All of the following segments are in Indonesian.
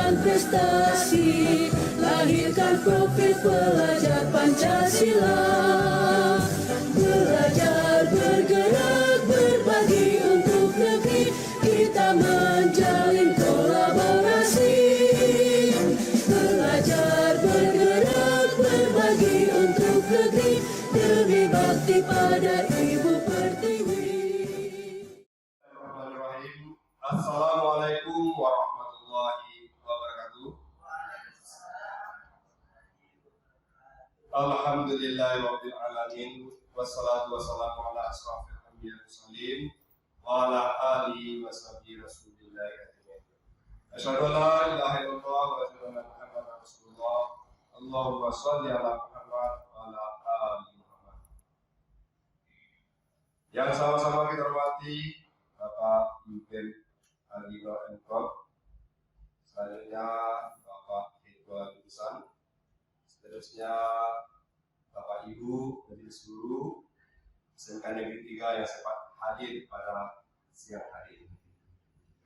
banggakan prestasi, lahirkan profil pelajar Pancasila. Belajar, bergerak, berbagi untuk negeri, kita menjalin kolaborasi. Belajar, bergerak, berbagi untuk negeri, demi bakti pada Ibu Pertiwi. Assalamualaikum warahmatullahi wabarakatuh. Alhamdulillahirabbil alamin, wassalatu wassalamu ala asrofil anbiya'i wal mursalin wa ala alihi washabihi rasulillah ajmain. Asyhadu an la ilaha illallah wa asyhadu anna Muhammadar rasulullah. Allahumma shalli ala Muhammad wa ala ali Muhammad. Yang sama-sama kita hormati Bapak Yugen Alino Enkop, selanjutnya Bapak Ketua Jurusan, seterusnya Bapak Ibu Majelis Guru SMK Negeri 3 yang sempat hadir pada siang hari ini.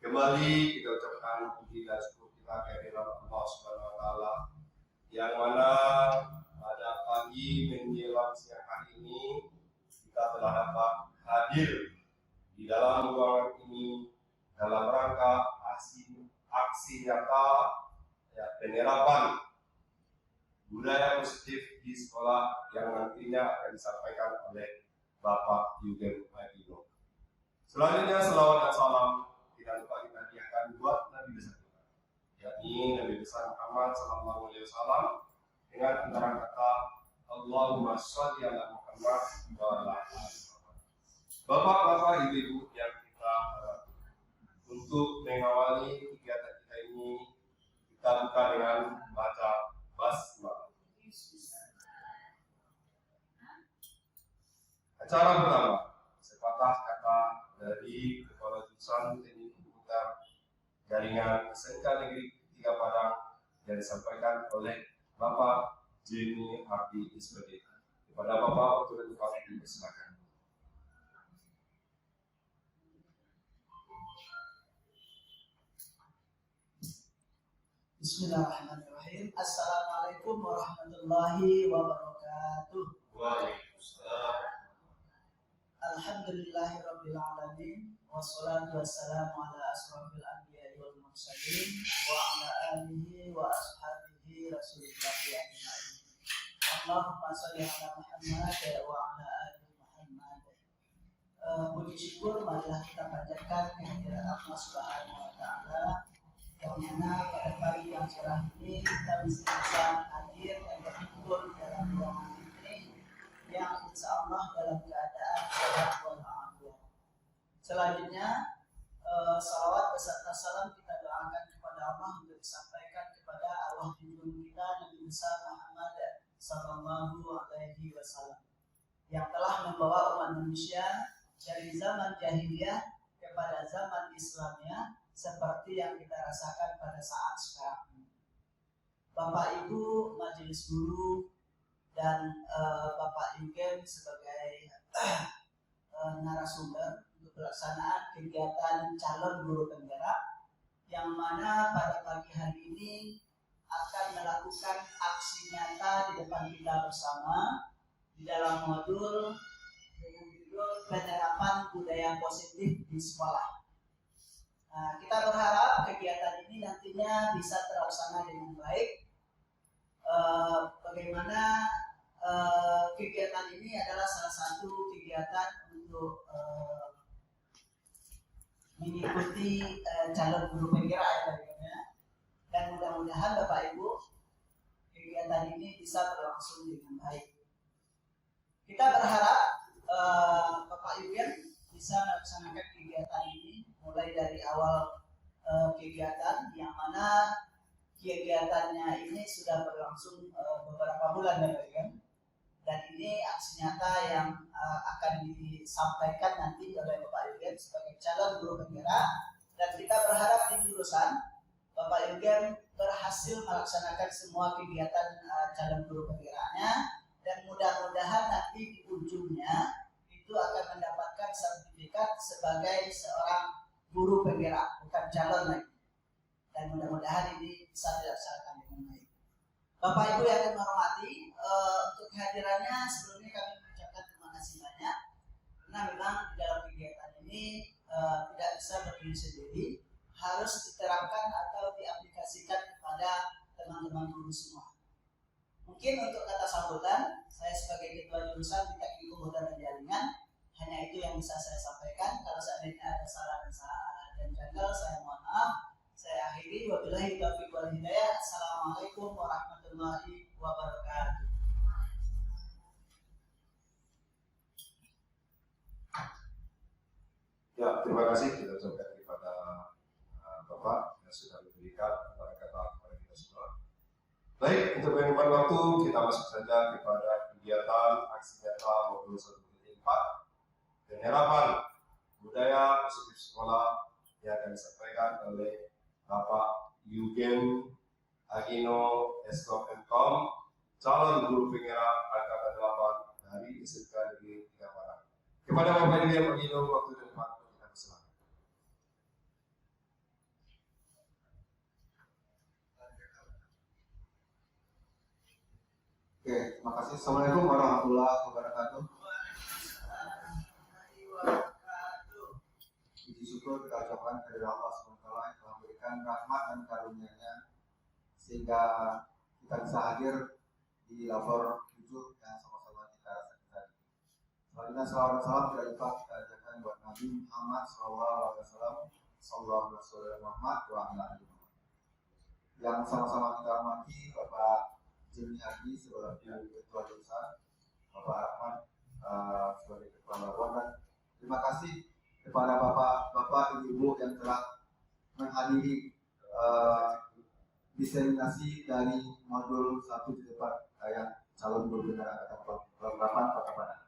Kembali kita ucapkan puji dan syukur kita kehadirat Allah Subhanahu wa taala yang mana pada pagi menjelang siang hari ini kita telah dapat hadir di dalam ruangan ini dalam rangka aksi nyata penerapan budaya positif di sekolah yang nantinya akan disampaikan oleh Bapak Yugen Alino. Selanjutnya selawat dan salam tidak lupa kita hadiahkan buat Nabi besar kita, yakni Nabi besar Muhammad SAW dengan antara kata Allahumma sholli ala Muhammad wa ala ali Muhammad. Bapak-bapak, ibu-ibu yang kita untuk mengawali kegiatan kita ini, kita buka dengan baca basmalah. Acara pertama, sepatah kata dari Kepala Jurusan Teknik Komputer Jaringan SMK Negeri 3 Padang yang disampaikan oleh Bapak Jenny Hardi SPD. Kepada Bapak untuk dipersilakan. Bismillahirrahmanirrahim. Assalamualaikum warahmatullahi wabarakatuh. Waalaikumsalam. Alhamdulillahirabbil alamin, wassalatu wassalamu ala asrofil anbiya'i wal mursalin wa ala alihi wa ashabihi rasulillah ajmain. Allahumma shalli ala Muhammad wa ala ali Muhammad. Puji syukur marilah kita panjatkan kehadirat Allah Subhanahu wa taala yang mana pada pagi yang cerah ini kita bisa hadir dan berkumpul dalam ruangan ini yang insya Allah dalam keadaan sehat walafiat. Selanjutnya salawat beserta salam kita doakan kepada Allah untuk disampaikan kepada arwah junjungan kita Nabi besar Muhammad sallallahu alaihi wasallam yang telah membawa umat manusia dari zaman jahiliyah kepada zaman Islamnya seperti yang kita rasakan pada saat sekarang ini. Bapak Ibu Majelis Guru dan Bapak Yugen sebagai narasumber untuk pelaksanaan kegiatan calon guru penggerak yang mana pada pagi hari ini akan melakukan aksi nyata di depan kita bersama di dalam modul dengan judul penerapan budaya positif di sekolah. Nah, kita berharap kegiatan ini nantinya bisa terlaksana dengan baik. Bagaimana kegiatan ini adalah salah satu kegiatan untuk mengikuti calon guru penggerak ya, dan mudah-mudahan Bapak Ibu kegiatan ini bisa berlangsung dengan baik. Kita berharap Bapak Yugen bisa melaksanakan kegiatan ini mulai dari awal kegiatan yang mana kegiatannya ini sudah berlangsung beberapa bulan ya, dan ini aksi nyata yang akan disampaikan nanti oleh Bapak Yugen sebagai calon guru penggerak, dan kita berharap di jurusan Bapak Yugen berhasil melaksanakan semua kegiatan calon guru penggeraknya, dan mudah-mudahan nanti di ujungnya itu akan mendapatkan sertifikat sebagai seorang guru penggerak, bukan calon lagi. Dan mudah-mudahan ini Bapak Ibu yang kami hormati, untuk kehadirannya sebelumnya kami mengucapkan terima kasih banyak. Karena memang di dalam kegiatan ini tidak bisa berdiri sendiri, harus diterapkan atau diaplikasikan kepada teman-teman guru semua. Mungkin untuk kata sambutan, saya sebagai Ketua Jurusan di Teknik Komputer dan Jaringan, hanya itu yang bisa saya sampaikan. Kalau seandainya ada salah dan janggal, saya mohon maaf. Saya akhiri, wabillahi taufiq wal hidayah. Assalamualaikum warahmatullahi wabarakatuh. Ya, terima kasih kita ucapkan kepada Bapak yang sudah memberikan kata-kata kepada kita semua. Baik, untuk menghemat waktu, kita masuk saja kepada kegiatan aksi nyata modul 1.4 penyerapan budaya positif sekolah yang akan disampaikan oleh Bapak Yugen Agino Eskop Mkom, calon guru penggerak angkatan 8 dari SMK Negeri 3 Barat. Kepada Bapak Yugen Agino, waktu dan tempat kita persilakan. Oke, terima kasih. Assalamualaikum warahmatullahi wabarakatuh. Puji syukur kita ucapkan kepada Allah SWT yang telah memberikan rahmat dan karunia-Nya sehingga kita bisa hadir di labor 7 yang sama-sama kita rasakan tadi. Selanjutnya salawat dan salam tidak lupa kita ajarkan buat Nabi Muhammad SAW, Sallallahu Alaihi Muhammad wa ala alihi Muhammad. Yang sama-sama kita hormati Bapak Jimmy Haji sebagai Ketua Jurusan, Bapak Rahman sebagai Ketua Labor, dan terima kasih kepada bapak-bapak, ibu-ibu yang telah menghadiri diseminasi dari modul 1.4 yang calon guru penggerak angkatan 8 Kota Padang.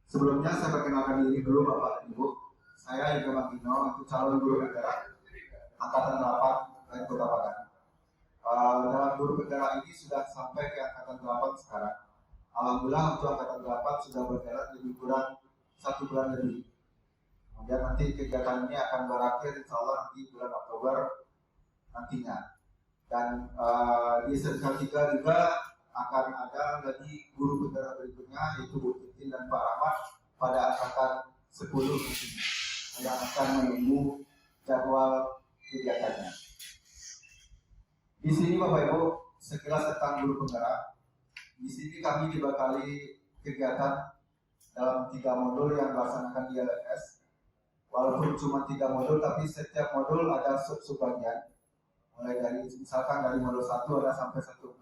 Sebelumnya saya perkenalkan diri dulu Bapak Ibu. Saya Yugen Agino, itu calon guru penggerak angkatan 8 Kota Padang. Dalam guru penggerak ini sudah sampai ke angkatan 8 sekarang. Alhamdulillah untuk angkatan 8 sudah berjalan lebih kurang 1 bulan lebih. Kemudian nanti kegiatan ini akan berakhir insya Allah nanti bulan Oktober nantinya. Dan di SMK 3 juga akan ada lagi guru penggerak berikutnya, yaitu Bu Titin dan Pak Rahmat pada angkatan 10 yang akan menunggu jadwal kegiatannya. Di sini Bapak Ibu, sekilas tentang guru penggerak. Di sini kami dibekali kegiatan dalam 3 modul yang dilaksanakan di LMS. Walaupun cuma 3 modul, tapi setiap modul ada sub-bagian. Mulai dari misalkan dari modul 1 ada sampai 1.4.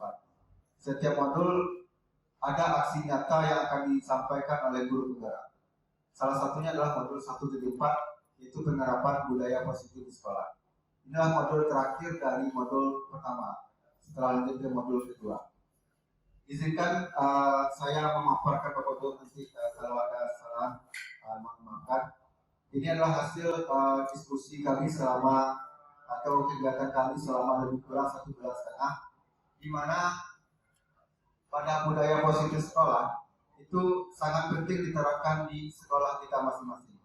Setiap modul ada aksi nyata yang akan disampaikan oleh guru penggerak. Salah satunya adalah modul 1.4, yaitu penerapan budaya positif di sekolah. Inilah modul terakhir dari modul pertama, setelah lanjut ke modul kedua. Izinkan saya memaparkan Bapak Ibu, nanti kalau ada salah memaafkan. Ini adalah hasil diskusi kami selama atau kegiatan kami selama lebih kurang 1 bulan setengah, di mana pada budaya positif sekolah itu sangat penting diterapkan di sekolah kita masing-masing.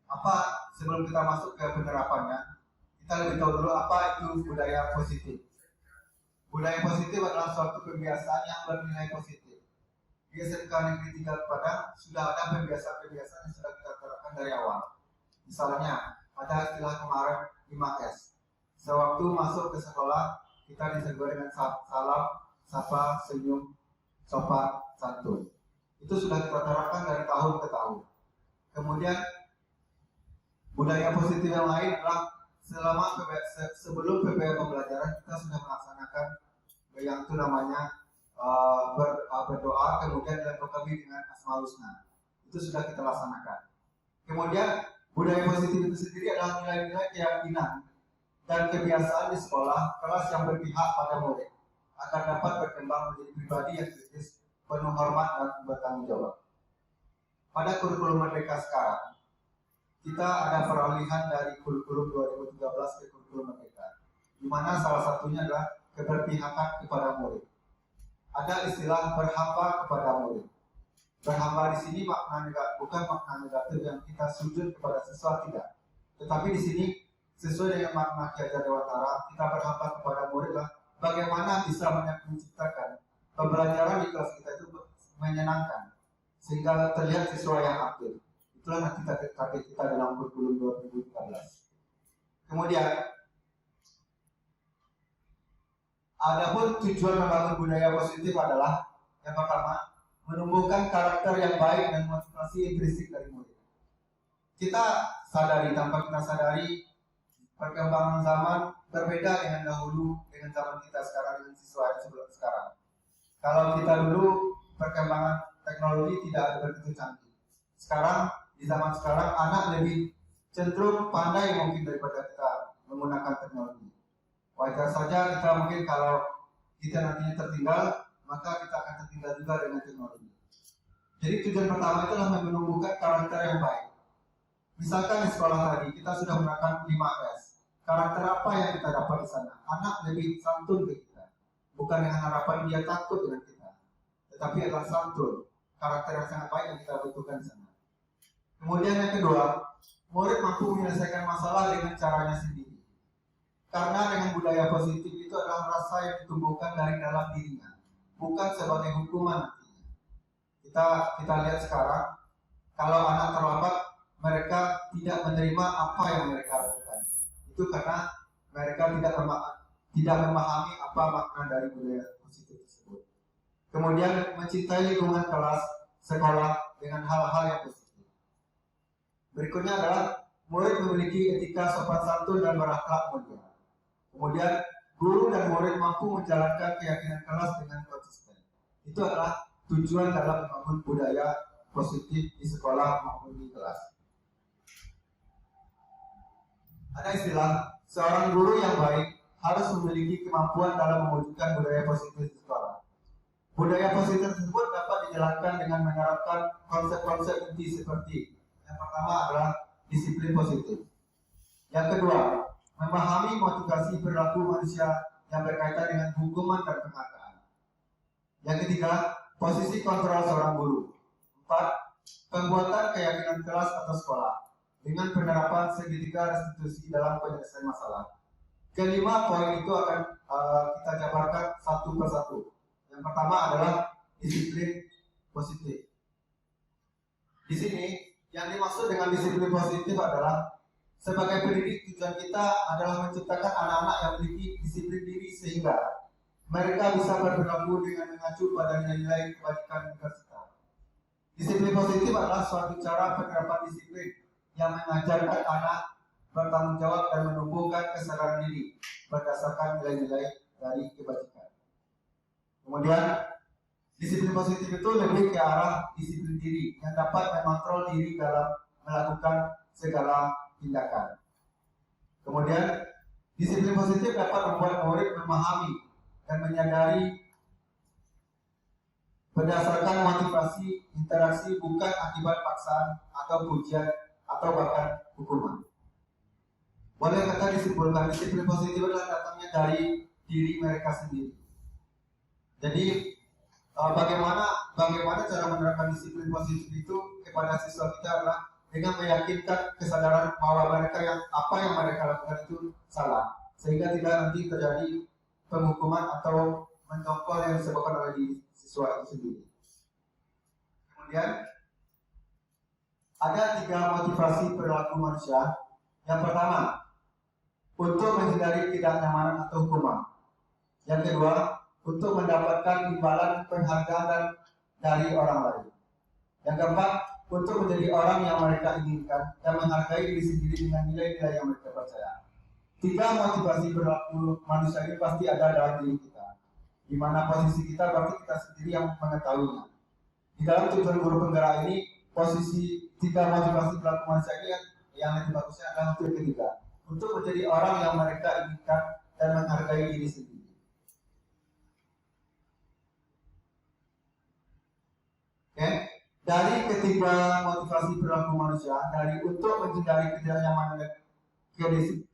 Apa sebelum kita masuk ke penerapannya, kita lebih tahu dulu apa itu budaya positif. Budaya positif adalah suatu kebiasaan yang bernilai positif. Di SMK Negeri 3 Padang sudah ada kebiasaan-kebiasaan yang sudah kita terapkan dari awal. Misalnya, ada istilah kemarin 5S. Sewaktu masuk ke sekolah, kita disebut dengan salam, sapa, senyum, sopan, santun. Itu sudah kita terapkan dari tahun ke tahun. Kemudian, budaya positif yang lain adalah sebelum PPL pembelajaran kita sudah melaksanakan yang itu namanya berdoa, kemudian dilengkapi dengan Asmaul Husna. Itu sudah kita laksanakan. Kemudian budaya positif itu sendiri adalah nilai-nilai keyakinan dan kebiasaan di sekolah kelas yang berpihak pada murid agar dapat berkembang menjadi pribadi yang kritis, penuh hormat dan bertanggung jawab. Pada kurikulum Merdeka sekarang, kita ada peralihan dari kurikulum 2013 ke kurikulum Merdeka, di mana salah satunya adalah keberpihakan kepada murid. Ada istilah berhamba kepada murid. Berhamba di sini bukan makna negatif yang kita sujud kepada sesuatu, tidak. Tetapi di sini sesuai dengan makna Ki Hajar Dewantara, kita berhamba kepada murid lah bagaimana bisa menciptakan pembelajaran di kelas kita itu menyenangkan sehingga terlihat siswa yang aktif. Itulah nanti target kita dalam kurikulum 2013. Kemudian, adapun tujuan membangun budaya positif adalah yang pertama, menumbuhkan karakter yang baik dan motivasi intrinsik dari murid. Kita sadari, tanpa kita sadari, perkembangan zaman berbeda dengan dahulu, dengan zaman kita sekarang, dengan siswa yang sebelum sekarang. Kalau kita dulu, perkembangan teknologi tidak ada begitu canggih. Sekarang, di zaman sekarang, anak lebih cenderung pandai mungkin daripada kita menggunakan teknologi. Wajar saja kita mungkin kalau kita nantinya tertinggal, maka kita akan tertinggal juga dengan teknologi. Jadi tujuan pertama itu adalah menumbuhkan karakter yang baik. Misalkan di sekolah tadi kita sudah menerapkan 5S. Karakter apa yang kita dapat di sana? Anak lebih santun ke kita. Bukan dengan harapan dia takut dengan kita, tetapi adalah santun. Karakter yang sangat baik yang kita butuhkan di sana. Kemudian yang kedua, murid mampu menyelesaikan masalah dengan caranya sendiri. Karena dengan budaya positif itu adalah rasa yang ditumbuhkan dari dalam dirinya, bukan sebagai hukuman nantinya. Kita lihat sekarang, kalau anak terlambat, mereka tidak menerima apa yang mereka lakukan. Itu karena mereka tidak memahami apa makna dari budaya positif tersebut. Kemudian mencintai lingkungan kelas, sekolah dengan hal-hal yang positif. Berikutnya adalah murid memiliki etika sopan santun dan berakhlak mulia. Kemudian guru dan murid mampu menjalankan keyakinan kelas dengan konsisten. Itu adalah tujuan dalam membangun budaya positif di sekolah maupun di kelas. Ada istilah, seorang guru yang baik harus memiliki kemampuan dalam mewujudkan budaya positif di sekolah. Budaya positif tersebut dapat dijalankan dengan menerapkan konsep-konsep inti seperti yang pertama adalah disiplin positif. Yang kedua, memahami motivasi perilaku manusia yang berkaitan dengan hukuman dan penghargaan. Yang ketiga, posisi kontrol seorang guru. 4. Pembuatan keyakinan kelas atau sekolah dengan penerapan segitiga restitusi dalam penyelesaian masalah. Kelima poin itu akan kita jabarkan satu persatu. Yang pertama adalah disiplin positif. Di sini yang dimaksud dengan disiplin positif adalah sebagai pendidik tujuan kita adalah menciptakan anak-anak yang memiliki disiplin diri sehingga mereka bisa berperilaku dengan mengacu pada nilai-nilai kebajikan universal. Disiplin positif adalah suatu cara penerapan disiplin yang mengajarkan anak bertanggung jawab dan menumbuhkan kesadaran diri berdasarkan nilai-nilai dari kebajikan. Kemudian, disiplin positif itu lebih ke arah disiplin diri yang dapat mengontrol diri dalam melakukan segala tindakan. Kemudian, disiplin positif dapat membuat murid memahami dan menyadari berdasarkan motivasi interaksi bukan akibat paksaan atau pujian atau bahkan hukuman. Boleh kata disimpulkan disiplin positif adalah datangnya dari diri mereka sendiri. Jadi bagaimana cara menerapkan disiplin positif itu kepada siswa kita adalah dengan meyakinkan kesadaran bahwa mereka apa yang mereka lakukan itu salah, sehingga tidak nanti terjadi penghukuman atau mencongkol yang disebabkan oleh diri siswa itu sendiri. Kemudian ada 3 motivasi perilaku manusia. Yang pertama, untuk menghindari ketidaknyamanan atau hukuman. Yang kedua, untuk mendapatkan imbalan penghargaan dari orang lain. Yang keempat, untuk menjadi orang yang mereka inginkan dan menghargai diri sendiri dengan nilai-nilai yang mereka percaya. 3 motivasi perilaku manusia ini pasti ada dalam diri kita. Di mana posisi kita berarti kita sendiri yang mengetahuinya. Di dalam tujuan guru penggerak ini, posisi 3 motivasi perilaku manusia ini yang lebih bagusnya adalah untuk ketiga, untuk menjadi orang yang mereka inginkan dan menghargai diri sendiri. Oke, dari ketiga motivasi perilaku manusia, dari untuk menghindari ketidaknyamanan dan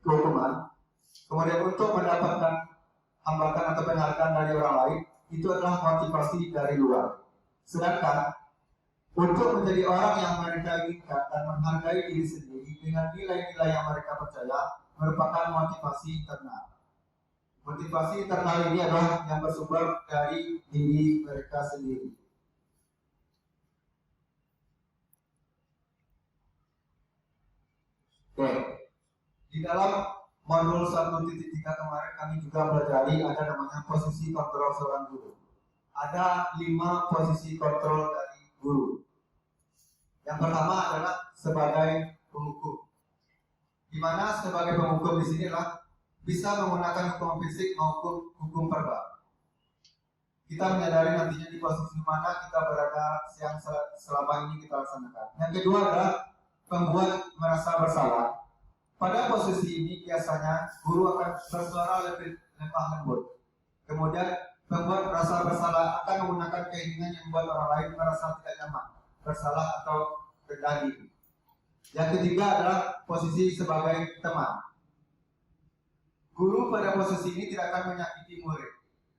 kehukuman, kemudian untuk mendapatkan hambatan atau penghargaan dari orang lain, itu adalah motivasi dari luar. Sedangkan untuk menjadi orang yang mereka inginkan dan menghargai diri sendiri dengan nilai-nilai yang mereka percaya merupakan motivasi internal. Motivasi internal ini adalah yang bersumber dari diri mereka sendiri. Oke, di dalam modul 1.3 kemarin kami juga pelajari ada namanya posisi kontrol seorang guru. Ada 5 posisi kontrol dari guru. Yang pertama adalah sebagai penghukum, di mana sebagai penghukum di sini adalah bisa menggunakan hukum fisik maupun hukum verbal. Kita menyadari nantinya di posisi mana kita berada yang selama ini kita laksanakan. Yang kedua adalah pembuat merasa bersalah. Pada posisi ini biasanya guru akan bersuara lebih lemah lembut. Kemudian pembuat merasa bersalah akan menggunakan keinginan yang membuat orang lain merasa tidak nyaman, bersalah atau rendah diri. Yang ketiga adalah posisi sebagai teman. Guru pada posisi ini tidak akan menyakiti murid,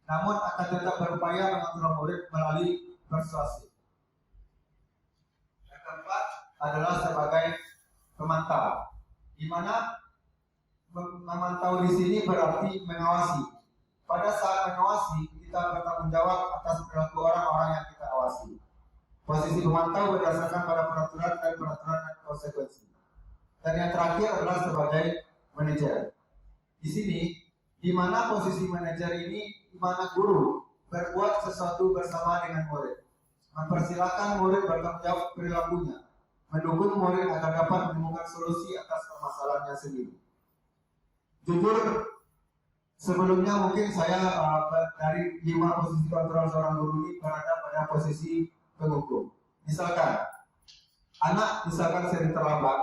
namun akan tetap berupaya mengontrol murid melalui persuasi. Yang keempat adalah sebagai pemantau, di mana memantau di sini berarti mengawasi. Pada saat mengawasi, kita bertanggung jawab atas perilaku orang-orang yang kita awasi. Posisi pemantau berdasarkan pada peraturan dan konsekuensi. Dan yang terakhir adalah sebagai manajer. Di sini, di mana posisi manajer ini, di mana guru berbuat sesuatu bersama dengan murid, mempersilahkan murid bertanggung jawab perilakunya, mendukung murid agar dapat menemukan solusi atas permasalahannya sendiri. Jujur, sebelumnya mungkin saya dari 5 posisi kontrol seorang guru ini berada pada posisi penghukum. Misalkan, anak misalkan sering terlambat,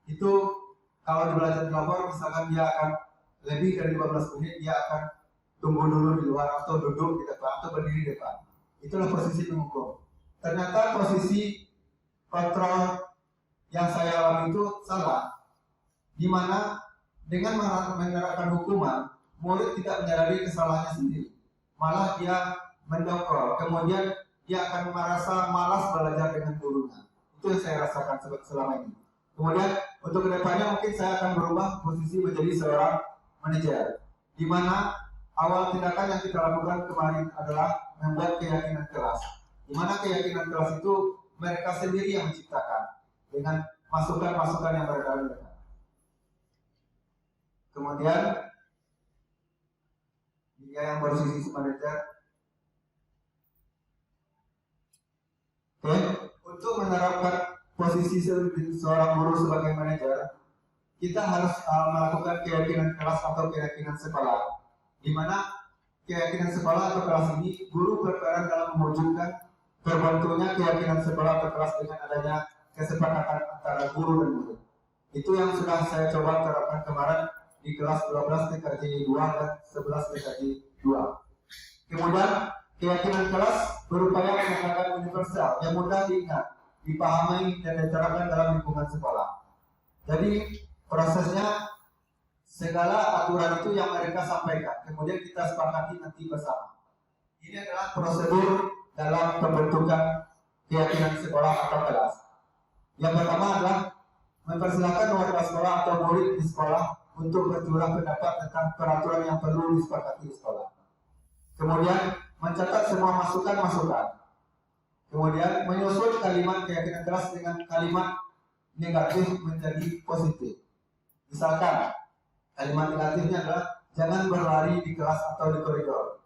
itu kalau belajar di lapor, misalkan dia akan lebih dari 15 menit, dia akan tunggu dulu di luar atau duduk di depan atau berdiri di depan. Itulah posisi penghukum. Ternyata posisi kontrol yang saya alami itu salah, di mana dengan menerapkan hukuman, murid tidak menyadari kesalahannya sendiri, malah dia mendongkol, kemudian dia akan merasa malas belajar dengan gurunya. Itu yang saya rasakan selama ini. Kemudian untuk kedepannya mungkin saya akan berubah posisi menjadi seorang manajer, di mana awal tindakan yang kita lakukan kemarin adalah membuat keyakinan kelas, di mana keyakinan kelas itu mereka sendiri yang menciptakan dengan masukan-masukan yang mereka berikan. Kemudian dia yang posisi manajer. Oke, untuk menerapkan posisi seorang guru sebagai manajer, kita harus melakukan keyakinan kelas atau keyakinan sekolah, di mana keyakinan sekolah atau kelas ini guru berperan dalam mewujudkan terbentuknya keyakinan sekolah atau kelas dengan adanya kesepakatan antara guru dan murid. Itu yang sudah saya coba terapkan kemarin di kelas 12 TKJ 2 dan 11 TKJ 2. Kemudian keyakinan kelas berupaya menggunakan universal yang mudah diingat, dipahami dan diterapkan dalam lingkungan sekolah. Jadi prosesnya segala aturan itu yang mereka sampaikan, kemudian kita sepakati nanti bersama. Ini adalah prosedur dalam pembentukan keyakinan sekolah atau kelas. Yang pertama adalah mempersilahkan warga sekolah atau murid di sekolah untuk bercurah pendapat tentang peraturan yang perlu disepakati di sekolah. Kemudian mencatat semua masukan-masukan. Kemudian menyusun kalimat keyakinan kelas dengan kalimat negatif menjadi positif. Misalkan kalimat negatifnya adalah jangan berlari di kelas atau di koridor.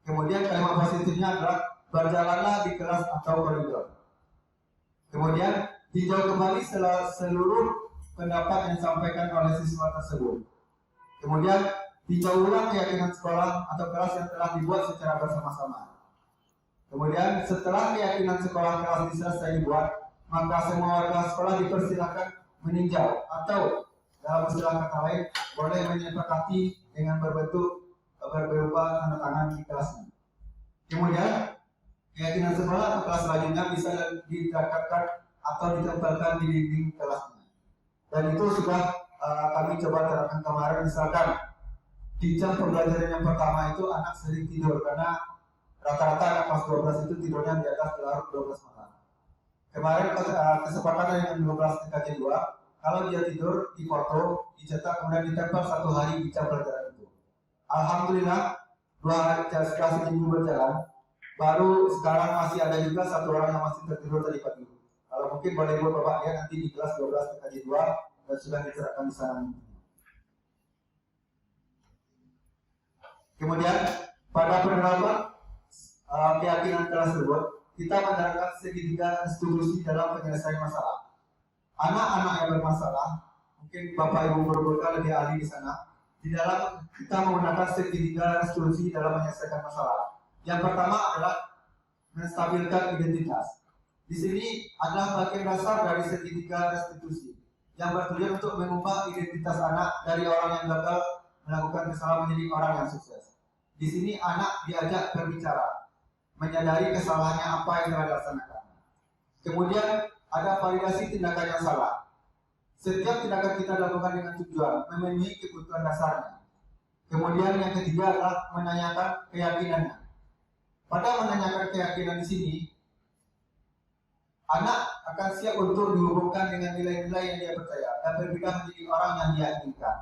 Kemudian kalimat positifnya adalah berjalanlah di kelas atau koridor. Kemudian tinjau kembali seluruh pendapat yang disampaikan oleh siswa tersebut. Kemudian tinjau ulang keyakinan sekolah atau kelas yang telah dibuat secara bersama-sama. Kemudian setelah keyakinan sekolah kelas selesai dibuat, maka semua warga sekolah dipersilakan meninjau atau dalam istilah kata lain boleh menyepakati dengan berupa tanda tangan di kelasnya. Kemudian keyakinan sekolah atau kelas selanjutnya bisa didekatkan atau ditempelkan di dinding kelasnya. Dan itu sudah kami coba terapkan kemarin. Misalkan di jam pembelajaran yang pertama itu anak sering tidur karena rata-rata anak kelas 12 itu tidurnya di atas larut 12 malam. Kemarin kesepakatan dengan 12 TKJ 2, kalau dia tidur, difoto, dicetak, kemudian ditempel 1 hari di jam pelajaran itu. Alhamdulillah 2 hari setelah seminggu berjalan, baru sekarang masih ada juga 1 orang yang masih tertidur tadi pagi. Kalau mungkin boleh buat Bapak ya nanti di kelas 12 PKJ 2 dan sudah dicerahkan di sana. Kemudian pada penerapan keyakinan tersebut, kita menerapkan segitiga restitusi dalam penyelesaian masalah. Anak-anak yang bermasalah, mungkin Bapak Ibu guru lebih ahli di sana. Di dalam kita menggunakan segitiga restitusi dalam menyelesaikan masalah. Yang pertama adalah menstabilkan identitas. Di sini adalah bagian dasar dari segitiga restitusi yang bertujuan untuk mengubah identitas anak dari orang yang gagal melakukan kesalahan menjadi orang yang sukses. Di sini anak diajak berbicara, menyadari kesalahannya apa yang telah dilaksanakan. Kemudian ada validasi tindakan yang salah. Setiap tindakan kita lakukan dengan tujuan memenuhi kebutuhan dasarnya. Kemudian yang ketiga adalah menanyakan keyakinannya. Pada menanyakan keyakinan di sini, anak akan siap untuk dihubungkan dengan nilai-nilai yang dia percaya dan berpindah menjadi orang yang dia inginkan.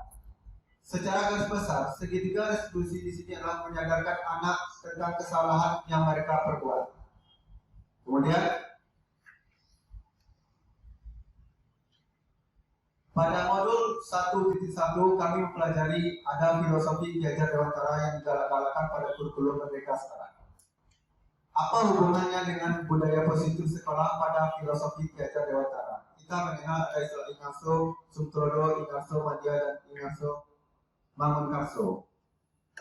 Secara garis besar, segitiga restitusi di sini adalah menyadarkan anak tentang kesalahan yang mereka perbuat. Kemudian pada modul 1.1 kami mempelajari ada filosofi Ki Hajar Dewantara yang digalak-galakan pada kurikulum Merdeka sekarang. Apa hubungannya dengan budaya positif sekolah pada filosofi Ki Hajar Dewantara? Kita mengenal ada istilah Ingarso, Sutrodo, Ingarso Madya, dan Ingarso Mangunkarso.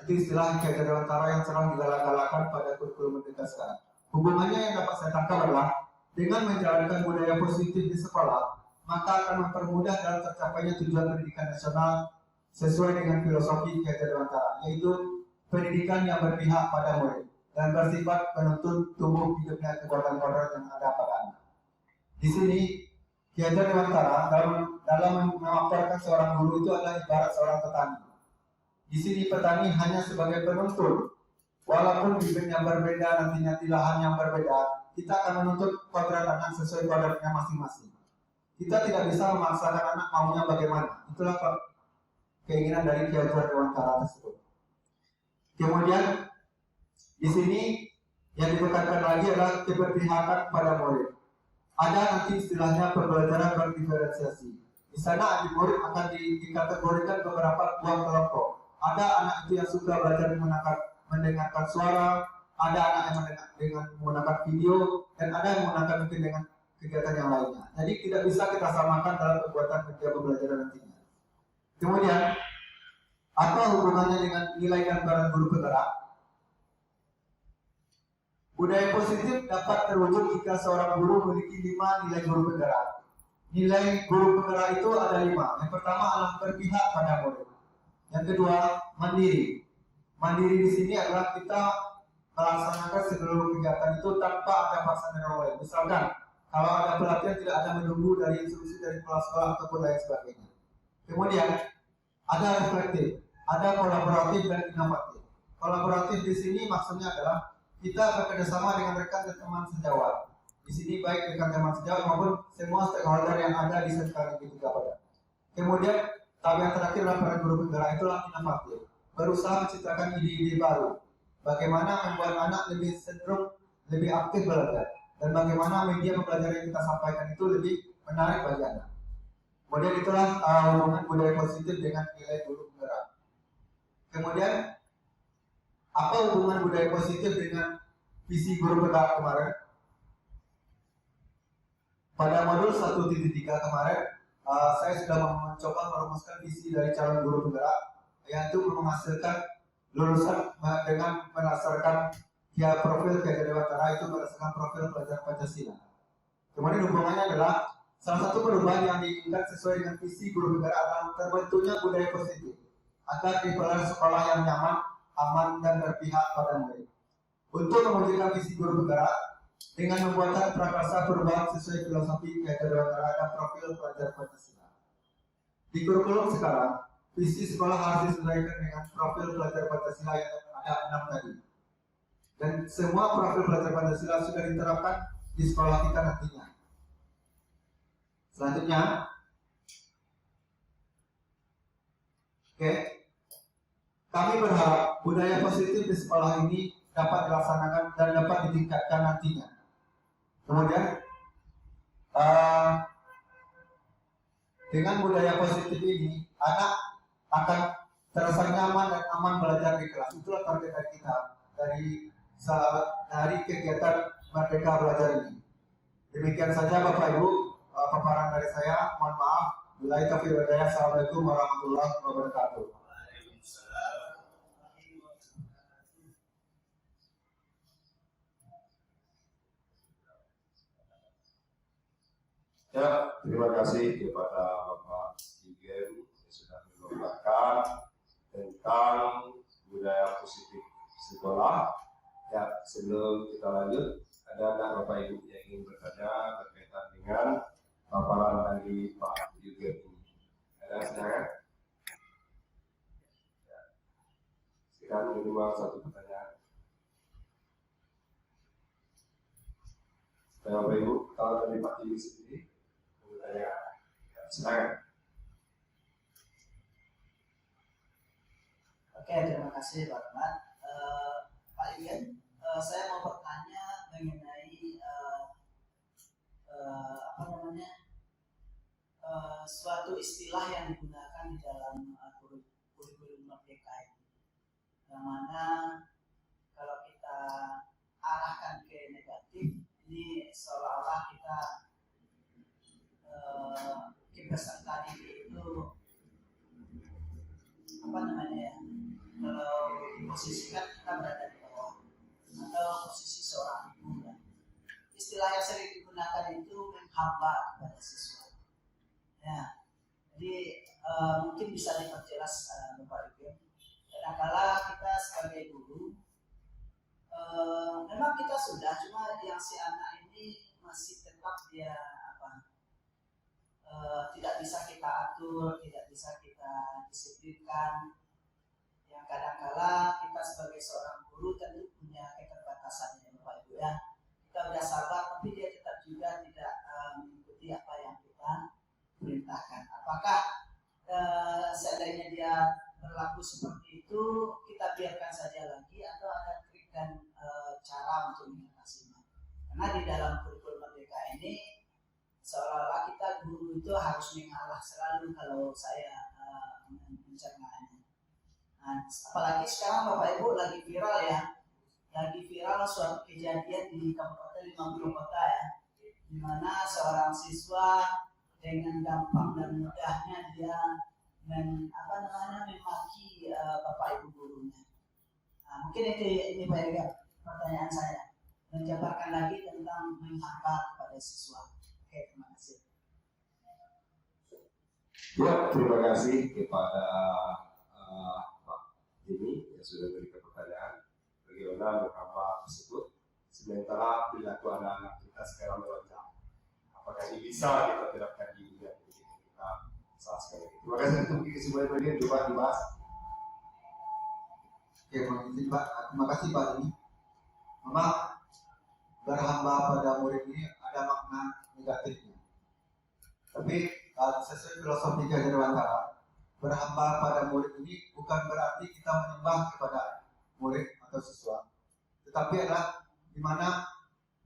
Itu istilah Ki Hajar Dewantara yang sering digalak-galakan pada kurikulum Merdeka sekarang. Hubungannya yang dapat saya tangkap adalah dengan menjalankan budaya positif di sekolah, maka akan mempermudah dalam tercapainya tujuan pendidikan nasional sesuai dengan filosofi Ki Hajar Dewantara, yaitu pendidikan yang berpihak pada murid dan bersifat penuntut tumbuh hidupnya kekuatan-kekuatan yang ada pada anak. Di sini Ki Hajar Dewantara dalam memaparkan seorang guru itu adalah ibarat seorang petani. Di sini petani hanya sebagai penuntut, walaupun bibitnya berbeda, nanti lahan yang berbeda, kita akan menuntut kodrat anak sesuai kodratnya masing-masing. Kita tidak bisa memaksakan anak maunya bagaimana. Itulah keinginan dari Ki Hajar Dewantara tersebut. Kemudian di sini yang ditekankan lagi adalah keberpihakan pada murid. Ada nanti istilahnya pembelajaran berdiferensiasi. Di sana adik murid akan dikategorikan beberapa buah kelompok. Ada anak itu yang suka belajar mendengarkan suara, ada anak yang menggunakan video, dan ada yang menggunakan mungkin dengan kegiatan yang lainnya. Jadi tidak bisa kita samakan dalam kegiatan kerja pembelajaran nantinya. Kemudian, apa hubungannya dengan nilai dan peran guru penggerak? Budaya positif dapat terwujud jika seorang guru memiliki 5 nilai guru penggerak. Nilai guru penggerak itu ada 5. Yang pertama adalah berpihak pada murid. Yang kedua, mandiri. Mandiri di sini adalah kita melaksanakan seluruh kegiatan itu tanpa ada paksaan dari orang lain. Misalkan, kalau ada pelatihan tidak ada menunggu dari instruksi dari kepala sekolah ataupun lain sebagainya. Kemudian, ada reflektif, ada kolaboratif dan inovatif. Kolaboratif di sini maksudnya adalah kita bekerjasama dengan rekan dan teman sejawat. Di sini baik rekan teman sejawat maupun semua stakeholder yang ada di sektor ketiga pada. Kemudian tahap yang terakhir adalah para guru penggerak, itulah inovatif. Berusaha menciptakan ide-ide baru. Bagaimana membuat anak lebih cenderung, lebih aktif belajar. Dan bagaimana media pembelajaran yang kita sampaikan itu lebih menarik bagi anak. Kemudian itulah hubungan budaya positif dengan nilai guru penggerak. Kemudian apa hubungan budaya positif dengan visi guru penggerak kemarin? Pada modul 1.3 kemarin, saya sudah mencoba merumuskan visi dari calon guru penggerak, yaitu menghasilkan lulusan dengan berdasarkan profil Ki Hajar Dewantara, itu berdasarkan profil pelajar Pancasila. Kemudian hubungannya adalah salah satu perubahan yang diinginkan sesuai dengan visi guru penggerak adalah terbentuknya budaya positif agar dipelar sekolah yang nyaman, aman dan berpihak pada murid. Untuk mewujudkan visi guru penggerak dengan membuat prakarsa perubahan sesuai filosofi Ki Hajar Dewantara dan profil pelajar Pancasila. Di kurikulum sekarang, visi sekolah harus disesuaikan dengan profil pelajar Pancasila yang ada 6 tadi. Dan semua profil pelajar Pancasila sudah diterapkan di sekolah kita nantinya. Selanjutnya, kami berharap budaya positif di sekolah ini dapat dilaksanakan dan dapat ditingkatkan nantinya. Kemudian dengan budaya positif ini, anak akan terasa nyaman dan aman belajar di kelas. Itulah target kita dari kegiatan Merdeka Belajar ini. Demikian saja Bapak Ibu paparan dari saya. Mohon maaf. Billahi taufiq wal hidayah. Assalamualaikum warahmatullahi wabarakatuh. Ya, terima kasih kepada Bapak Digen yang sudah mengungkapkan tentang budaya positif sekolah. Ya, sebelum kita lanjut, ada anak Bapak Ibu yang ingin bertanya berkaitan dengan paparan dari Pak Digen ini. Ada silakan. Ya. Silakan minimal satu pertanyaan. Bapak Ibu, kalau dari Pak Digen sendiri. Ya, silakan. Oke, terima kasih Pak Rahmat. Pak Ian, saya mau bertanya mengenai suatu istilah yang digunakan di dalam kurikulum Merdeka ini, yang mana kalau kita arahkan ke negatif, ini seolah-olah kita peserta didik itu kalau diposisikan kita berada di bawah atau posisi seorang ibu. Istilah yang sering digunakan itu menghamba kepada siswa. Ya, jadi mungkin bisa diperjelas Bapak Ibu. Kadang-kala kita sebagai guru memang kita sudah, cuma yang si anak ini masih tetap dia tidak bisa kita atur, tidak bisa kita disiplinkan. Yang kadang-kala kita sebagai seorang guru tentu punya keterbatasannya, Bapak Ibu ya. Kita sudah sabar, tapi dia tetap juga tidak mengikuti apa yang kita perintahkan. Apakah seandainya dia berlaku seperti itu, kita biarkan saja lagi atau ada trik dan cara untuk mengatasinya? Karena di dalam kurikulum Merdeka ini seolah-olah kita guru itu harus mengalah selalu kalau saya mencernanya. Nah, apalagi sekarang Bapak Ibu lagi viral ya, suatu kejadian di Kabupaten 50 kota ya, di mana seorang siswa dengan gampang dan mudahnya dia memaki Bapak Ibu gurunya. Nah, mungkin ini Pak Ega, pertanyaan saya, menjabarkan lagi tentang menghamba kepada siswa. Oke, terima kasih. Ya, terima kasih kepada Pak Dini yang sudah memberikan pertanyaan bagaimana menghamba tersebut. Sementara perilaku anak-anak kita sekarang melonjak. Apakah ini bisa kita terapkan di dunia pendidikan kita saat sekarang ini? Terima kasih untuk kesimpulan bagian coba dibahas. Oke, terima kasih Pak Dini. Memang berhamba pada murid ini ada makna negatifnya. Tapi sesuai filosofi Gajah Dewantara, berhamba pada murid ini bukan berarti kita menyembah kepada murid atau siswa, tetapi adalah di mana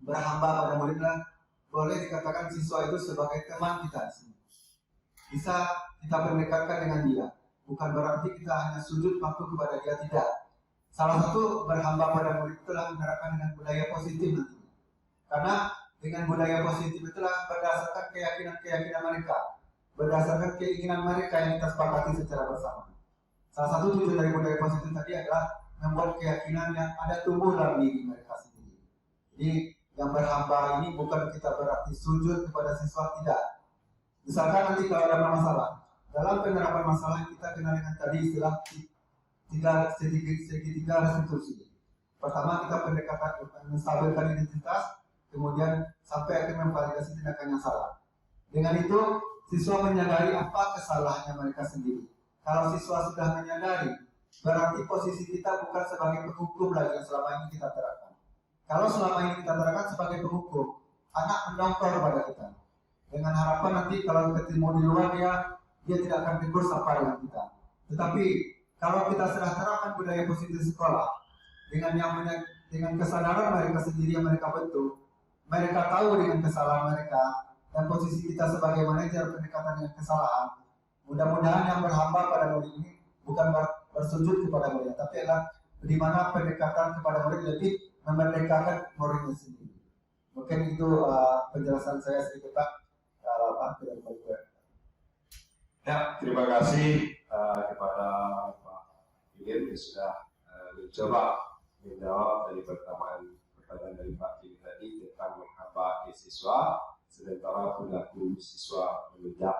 berhamba pada murid adalah boleh dikatakan siswa itu sebagai teman kita. Bisa kita berdekatkan dengan dia, bukan berarti kita hanya sujud patuh kepada dia, tidak. Salah satu berhamba pada murid itulah menerapkan dengan budaya positif nanti. Karena dengan budaya positif itulah berdasarkan keyakinan mereka, berdasarkan keinginan mereka yang kita sepakati secara bersama. Salah satu tujuan dari budaya positif tadi adalah membuat keyakinan yang ada tumbuh dalam diri mereka sendiri. Jadi yang berhamba ini bukan kita berarti sujud kepada siswa, tidak. Misalkan nanti kalau ada masalah, dalam penerapan masalah kita kenal dengan tadi istilah segitiga restitusi. Pertama kita pendekatan menstabilkan identitas, kemudian sampai akhirnya memvalidasi tindakan yang salah. Dengan itu, siswa menyadari apa kesalahannya mereka sendiri. Kalau siswa sudah menyadari, berarti posisi kita bukan sebagai penghukum lagi yang selama ini kita terapkan. Kalau selama ini kita terapkan sebagai penghukum, anak mendongkor pada kita. Dengan harapan nanti kalau ketemu di luar dia tidak akan tegur sapa dengan kita. Tetapi Kalau kita sudah terapkan budaya positif sekolah dengan kesadaran mereka sendiri yang mereka bentuk, mereka tahu dengan kesalahan mereka dan posisi kita sebagai manajer pendekatan dengan kesalahan. Mudah-mudahan yang berhamba pada murid ini bukan bersujud kepada murid, tapi adalah di mana pendekatan kepada murid lebih memerdekakan muridnya sendiri. Mungkin itu penjelasan saya sedikit Pak. Ya, terima kasih kepada Pak Yudin yang sudah mencoba menjawab dari pertanyaan dari Pak Yudin tadi tentang menghamba ke siswa sementara perilaku siswa menunjang.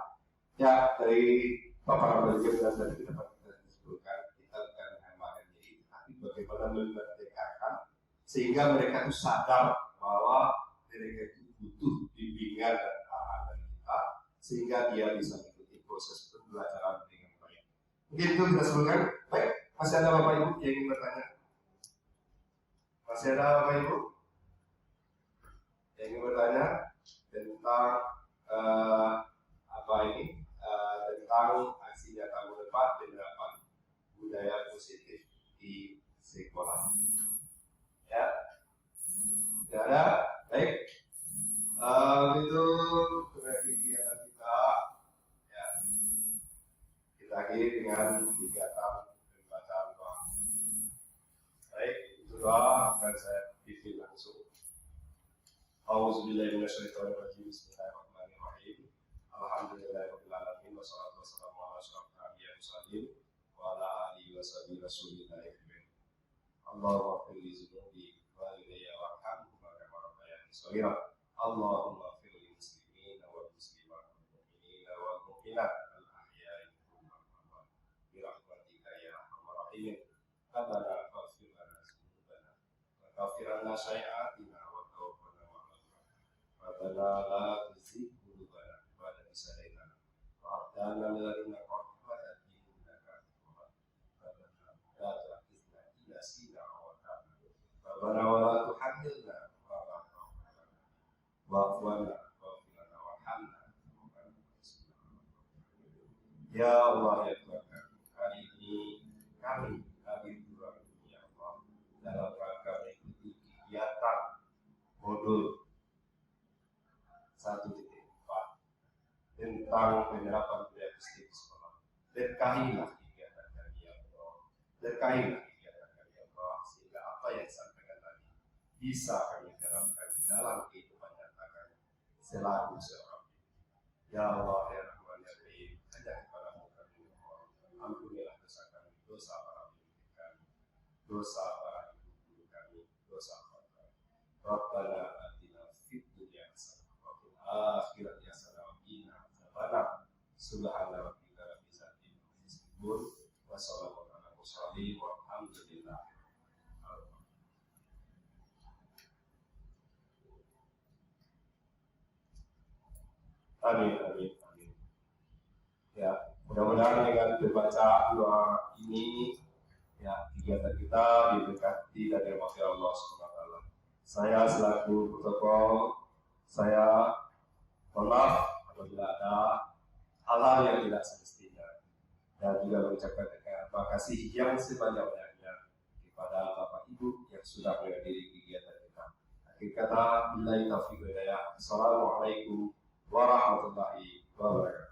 Ya, dari paparan beliau dan dari kita disebutkan kita bukan menghamba diri, tapi bagaimana memerdekakan sehingga mereka itu sadar bahwa mereka itu butuh bimbingan dan arahan dari kita sehingga dia bisa mengikuti proses pembelajaran dengan baik. Mungkin itu kita sebutkan. Baik, masih ada Bapak Ibu yang ingin bertanya? Masih ada Bapak Ibu yang ingin bertanya tentang tentang aksi nyata depan penerapan budaya positif di sekolah. Ya, tidak ada. Baik, itu kegiatan kita. Ya, kita akhiri dengan kegiatan pembacaan doa. Baik, itu doa akan saya pimpin langsung. Auzubillahi minasyaitonirrajim. Bismillahirrahmanirrahim. Alhamdulillahirabbil alamin wassalatu wassalamu ala asyrofil anbiya'i mursalin wa ala alihi washabihi rasulillah. Allahumma fir li dzunubi wa ilayya warhamhuma kama rabbayani shaghira. Allahumma fir lil muslimina wal muslimat wal mu'minina wal mu'minat al ahya'i minhum wal amwat bi rahmatika ya arhamar rahimin. Rabbana faghfir lana dzunubana wa kaffir 'anna sayyi'atina wa tawaffana ma'al abrar. Rabbana la tuzigh qulubana ba'da idh hadaytana wa hab lana min ladunka rahmatan innaka antal wahhab. Rabbana la tu'akhidhna in nasina aw akhtana. Rabbana wa la tuhammilna ma la taqata lana wa'fu 'anna waghfir lana warhamna. Ya Allah ya Tuhan kami, hari ini kami hadir ya Allah dalam rangka mengikuti kegiatan modul 1.4 tentang penerapan budaya positif di sekolah. Berkahilah kegiatan kami ya Allah, berkahilah kegiatan kami ya Allah, sehingga apa yang disampaikan tadi bisa kami terapkan di dalam kehidupan nyata kami selaku seorang. Ya Allah ya Rahman ya Rahim, hanya kepadamu kami mohon, ampunilah dosa kami, dosa para pemimpin kami, dosa para ibu guru kami, dosa para kami. Rabbana atina fid dunya hasanah wa fil akhirati hasanah wa qina adzabannar. Subhana rabbika rabbil izzati amma yasifun wa salamun alal mursalin walhamdulillah. Amin, amin, amin. Ya, mudah-mudahan dengan membaca doa ini, ya, kegiatan kita diberkati dan dirahmati Allah SWT. Saya selaku protokol, saya mohon maaf apabila ada hal-hal yang tidak semestinya, dan juga mengucapkan terima kasih yang sebanyak-banyaknya kepada Bapak Ibu yang sudah menghadiri kegiatan kita. Akhir kata, billahi taufiq wal hidayah. Assalamualaikum warahmatullahi wabarakatuh.